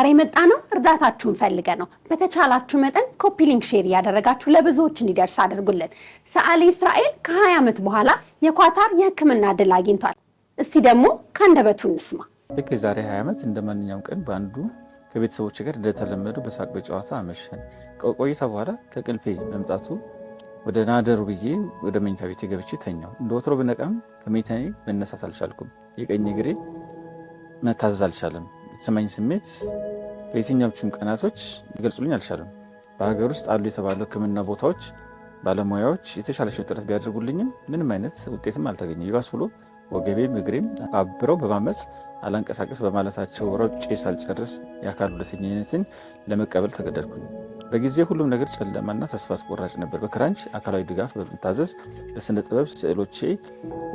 ዛሬ መጣ ነው እርዳታችሁን ፈልገ ነው። በተቻላችሁ መጠን ኮፒ ሊንክ ሼር ያደረጋችሁ ለብዙዎች እንዲደርስ አድርጉልን። ሰዓሊ እስራኤል ከ20 ዓመት በኋላ የኳታር የሕክምና ድል አግኝቷል። እስቲ ደግሞ ካንደበቱ እንስማ። ልክ የዛሬ 20 ዓመት እንደማንኛውም ቀን በአንዱ ከቤተሰቦች ጋር እንደተለመዱ በሳቅ በጨዋታ አመሸን። ቆይታ በኋላ ከቅልፌ መምጣቱ ወደ ናደሩ ብዬ ወደ መኝታ ቤቴ ገብቼ ተኛው። እንደ ወትሮ ብነቃም ከመኝታዬ መነሳት አልቻልኩም። የቀኝ እግሬ መታዘዝ አልቻለም። የተሰማኝ ስሜት በየትኛዎቹም ቀናቶች ሊገልጹልኝ አልቻለም። በሀገር ውስጥ አሉ የተባሉ ሕክምና ቦታዎች ባለሙያዎች የተሻለሽን ጥረት ቢያደርጉልኝም ምንም አይነት ውጤትም አልተገኘ። ይባስ ብሎ ወገቤም እግሬም አብረው በማመፅ አላንቀሳቀስ በማለታቸው ሮጬ ሳልጨርስ የአካል ጉዳተኝነትን ለመቀበል ተገደድኩኝ። በጊዜ ሁሉም ነገር ጨለማና ተስፋ አስቆራጭ ነበር። በክራንች አካላዊ ድጋፍ በመታዘዝ በስነ ጥበብ ስዕሎቼ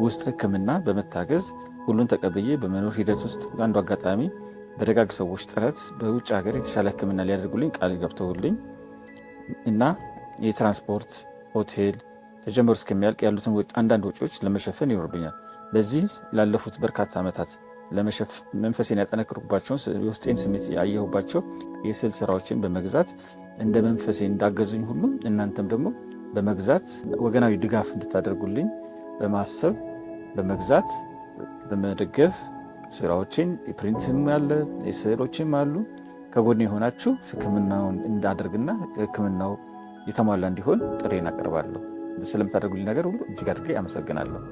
ውስጥ ሕክምና በመታገዝ ሁሉን ተቀብዬ በመኖር ሂደት ውስጥ አንዱ አጋጣሚ በደጋግ ሰዎች ጥረት በውጭ ሀገር የተሻለ ሕክምና ሊያደርጉልኝ ቃል ገብተውልኝ እና የትራንስፖርት ሆቴል ተጀምሮ እስከሚያልቅ ያሉትን አንዳንድ ወጪዎች ለመሸፈን ይኖርብኛል። በዚህ ላለፉት በርካታ ዓመታት መንፈሴን ያጠነክሩባቸውን የውስጤን ስሜት ያየሁባቸው የስዕል ስራዎችን በመግዛት እንደ መንፈሴ እንዳገዙኝ ሁሉ እናንተም ደግሞ በመግዛት ወገናዊ ድጋፍ እንድታደርጉልኝ በማሰብ በመግዛት በመደገፍ ስራዎችን የፕሪንትም ያለ የስዕሎችም አሉ ከጎኔ የሆናችሁ ሕክምናውን እንዳደርግና ሕክምናው የተሟላ እንዲሆን ጥሬን አቀርባለሁ። ስለምታደርጉልኝ ነገር ሁሉ እጅግ አድርጌ አመሰግናለሁ።